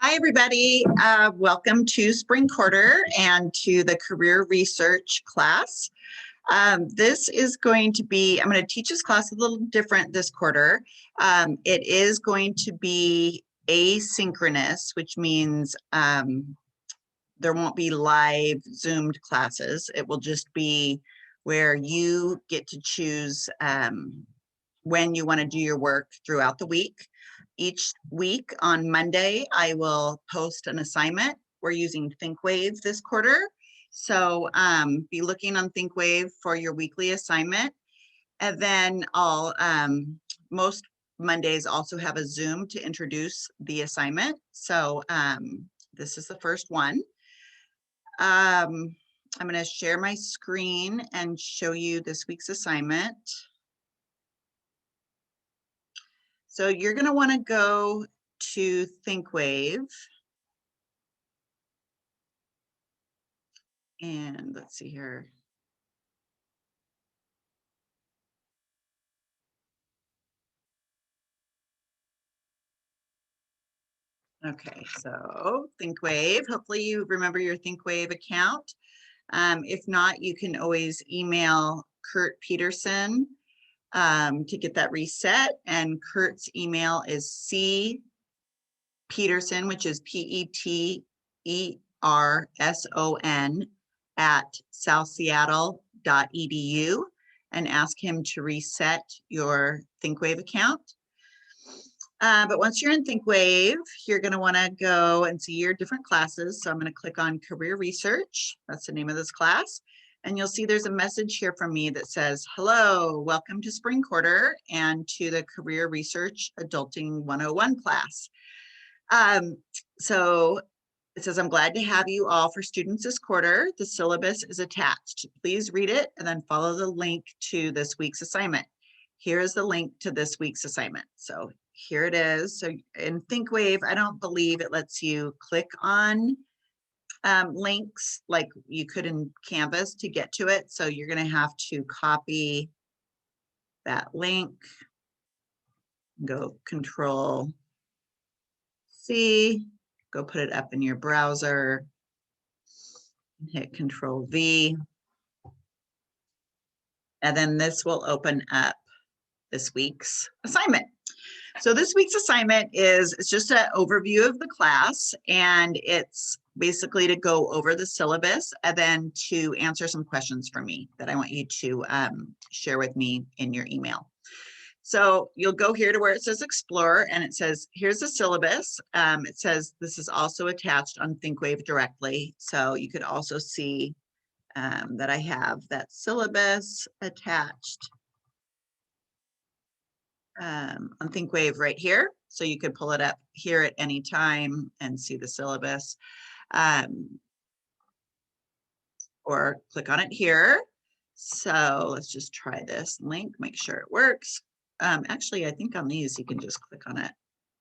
Hi, everybody. Welcome to Spring Quarter and to the Career Research class. This is going to be, I'm going to teach this class a little different this quarter. It is going to be asynchronous, which means there won't be live Zoomed classes. It will just be where you get to choose when you want to do your work throughout the week. Each week on Monday, I will post an assignment. We're using ThinkWave this quarter. So be looking on ThinkWave for your weekly assignment. And then most Mondays also have a Zoom to introduce the assignment. So this is the first one. I'm going to share my screen and show you this week's assignment. So you're going to want to go to ThinkWave. And let's see here. Okay, so ThinkWave. Hopefully you remember your ThinkWave account. If not, you can always email Kurt Peterson to get that reset. And Kurt's email is cpeterson, which is PETERSON @southseattle.edu, and ask him to reset your ThinkWave account. But once you're in ThinkWave, you're going to want to go and see your different classes. So I'm going to click on Career Research. That's the name of this class. And you'll see there's a message here from me that says, hello, welcome to Spring Quarter and to the Career Research Adulting 101 class. So it says, I'm glad to have you all for students this quarter. The syllabus is attached. Please read it and then follow the link to this week's assignment. Here is the link to this week's assignment. So here it is. So in ThinkWave, I don't believe it lets you click on links like you could in Canvas to get to it. So you're going to have to copy that link, go Control C, go put it up in your browser, hit Control V. And then this will open up this week's assignment. So this week's assignment it's just an overview of the class, and it's basically to go over the syllabus and then to answer some questions for me that I want you to share with me in your email. So you'll go here to where it says Explore, and it says, here's the syllabus. It says this is also attached on ThinkWave directly. So you could also see that I have that syllabus attached on ThinkWave right here. So you could pull it up here at any time and see the syllabus, or click on it here. So let's just try this link, make sure it works. Actually, I think on these you can just click on it.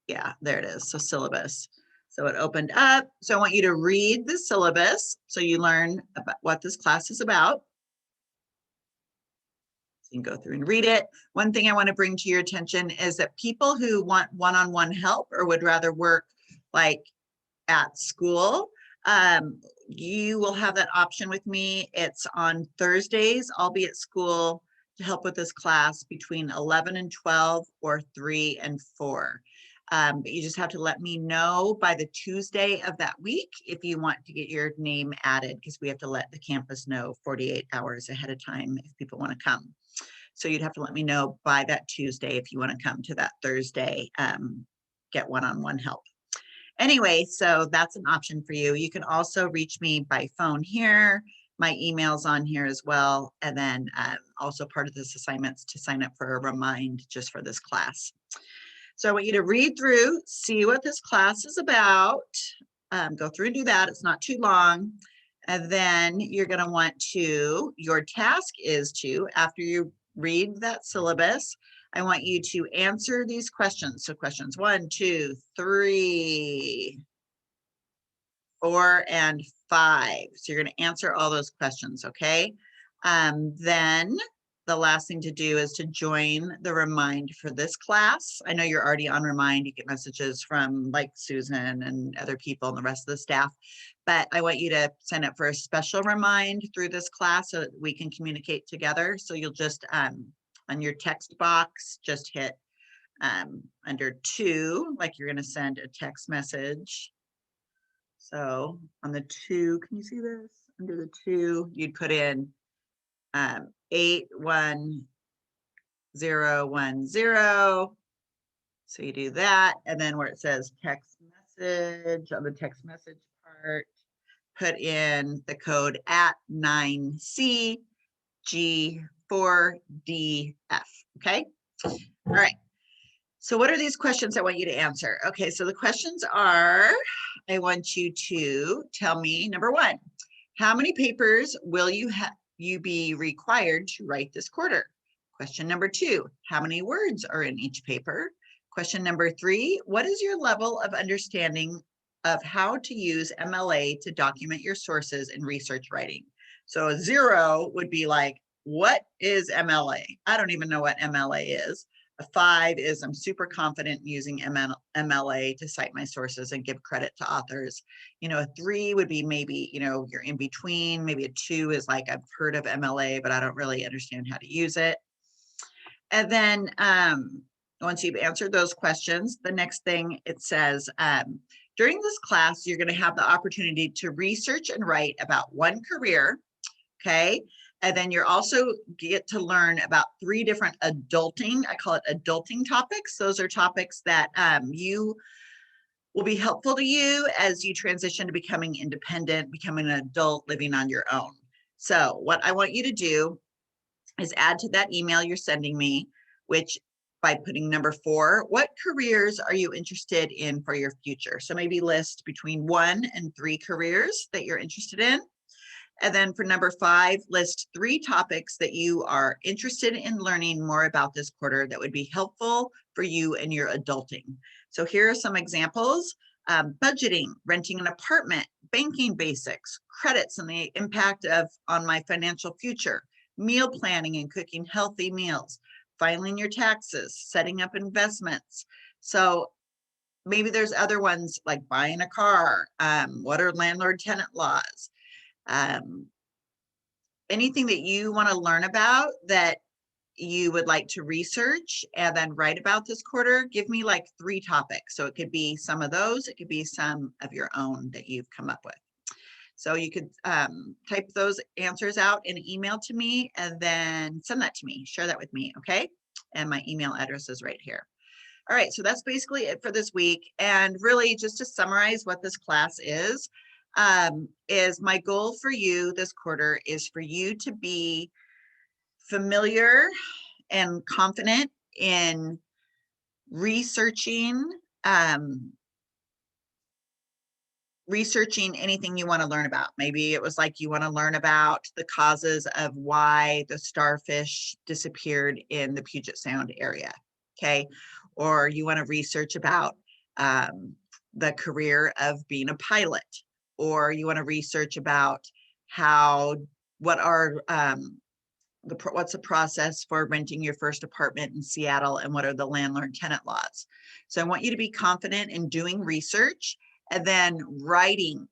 Yeah, there it is. So syllabus. So it opened up. So I want you to read the syllabus so you learn about what this class is about. You can go through and read it. One thing I want to bring to your attention is that people who want one-on-one help or would rather work like at school, you will have that option with me. It's on Thursdays. I'll be at school to help with this class between 11 and 12 or 3 and 4. But you just have to let me know by the Tuesday of that week if you want to get your name added, because we have to let the campus know 48 hours ahead of time if people want to come. So you'd have to let me know by that Tuesday if you want to come to that Thursday, get one-on-one help. Anyway, so that's an option for you. You can also reach me by phone here. My email's on here as well. And then also part of this assignment is to sign up for a remind just for this class. So I want you to read through, see what this class is about, go through and do that. It's not too long. And then you're going to want to, your task is to, after you read that syllabus, I want you to answer these questions. So questions 1, 2, 3, 4, and 5. So you're going to answer all those questions, okay? Then the last thing to do is to join the Remind for this class. I know you're already on Remind. You get messages from like Susan and other people and the rest of the staff, but I want you to sign up for a special Remind through this class so that we can communicate together. So you'll just, on your text box, just hit under 2, like you're gonna send a text message. So on the 2, can you see this? Under the 2, you'd put in 81010. So you do that, and then where it says text message, on the text message part, put in the code at 9CG4DF. Okay. All right. So what are these questions I want you to answer? Okay, so the questions are, I want you to tell me, number 1, how many papers will you be required to write this quarter? Question number 2, how many words are in each paper? Question number 3, what is your level of understanding of how to use MLA to document your sources in research writing? So a 0 would be like, what is MLA? I don't even know what MLA is. A 5 is I'm super confident using MLA to cite my sources and give credit to authors. You know, a 3 would be maybe, you know, you're in between. Maybe a 2 is like, I've heard of MLA, but I don't really understand how to use it. And then once you've answered those questions, the next thing it says, during this class, you're going to have the opportunity to research and write about one career, okay? And then you're also get to learn about 3 different adulting, I call it adulting topics. Those are topics that you will be helpful to you as you transition to becoming independent, becoming an adult, living on your own. So what I want you to do is add to that email you're sending me, which by putting number 4, what careers are you interested in for your future? So maybe list between 1 and 3 careers that you're interested in. And then for number 5, list 3 topics that you are interested in learning more about this quarter that would be helpful for you in your adulting. So here are some examples: budgeting, renting an apartment, banking basics, credits and the impact on my financial future, meal planning and cooking healthy meals, filing your taxes, setting up investments. So maybe there's other ones like buying a car, what are landlord-tenant laws, anything that you want to learn about that you would like to research and then write about this quarter. Give me like 3 topics. So it could be some of those, it could be some of your own that you've come up with. So you could type those answers out in an email to me and then send that to me, share that with me, okay? And my email address is right here. All right, so that's basically it for this week. And really just to summarize what this class is my goal for you this quarter is for you to be familiar and confident in researching anything you want to learn about. Maybe it was like you want to learn about the causes of why the starfish disappeared in the Puget Sound area, okay? Or you want to research about the career of being a pilot, or you want to research about what's the process for renting your first apartment in Seattle, and what are the landlord-tenant laws. So I want you to be confident in doing research and then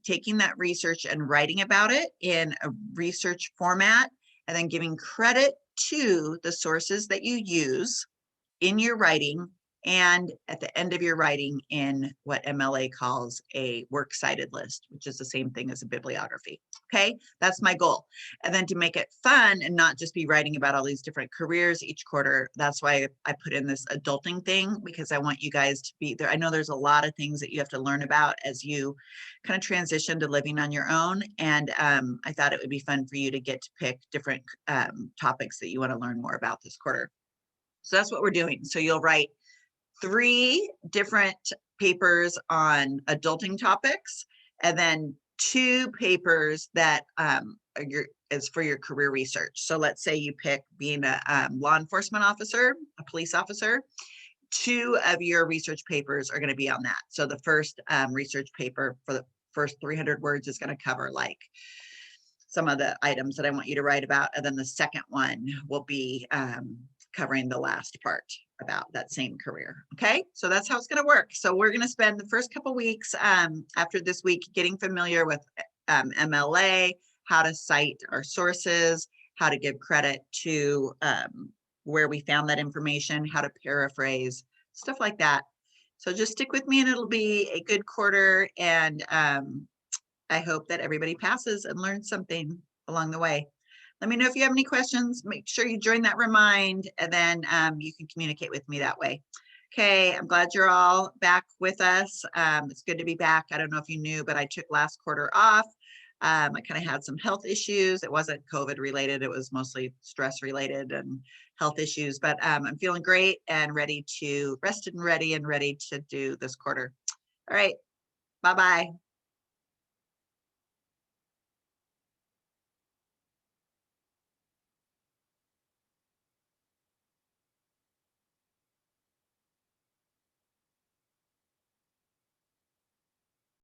taking that research and writing about it in a research format, and then giving credit to the sources that you use in your writing, and at the end of your writing in what MLA calls a works cited list, which is the same thing as a bibliography. Okay, that's my goal. And then to make it fun and not just be writing about all these different careers each quarter, that's why I put in this adulting thing, because I want you guys to be there. I know there's a lot of things that you have to learn about as you kind of transition to living on your own. And I thought it would be fun for you to get to pick different topics that you want to learn more about this quarter. So that's what we're doing. So you'll write 3 different papers on adulting topics, and then 2 papers that is for your career research. So let's say you pick being a law enforcement officer, a police officer. 2 of your research papers are going to be on that. So the first research paper for the first 300 words is going to cover like some of the items that I want you to write about. And then the second one will be covering the last part about that same career. Okay, so that's how it's going to work. So we're going to spend the first couple weeks after this week getting familiar with MLA, how to cite our sources, how to give credit to where we found that information, how to paraphrase, stuff like that. So just stick with me and it'll be a good quarter. And I hope that everybody passes and learns something along the way. Let me know if you have any questions. Make sure you join that remind, and then you can communicate with me that way. Okay, I'm glad you're all back with us. It's good to be back. I don't know if you knew, but I took last quarter off. I kind of had some health issues. It wasn't COVID related. It was mostly stress related and health issues, but I'm feeling great and ready to rested and ready to do this quarter. All right, bye-bye.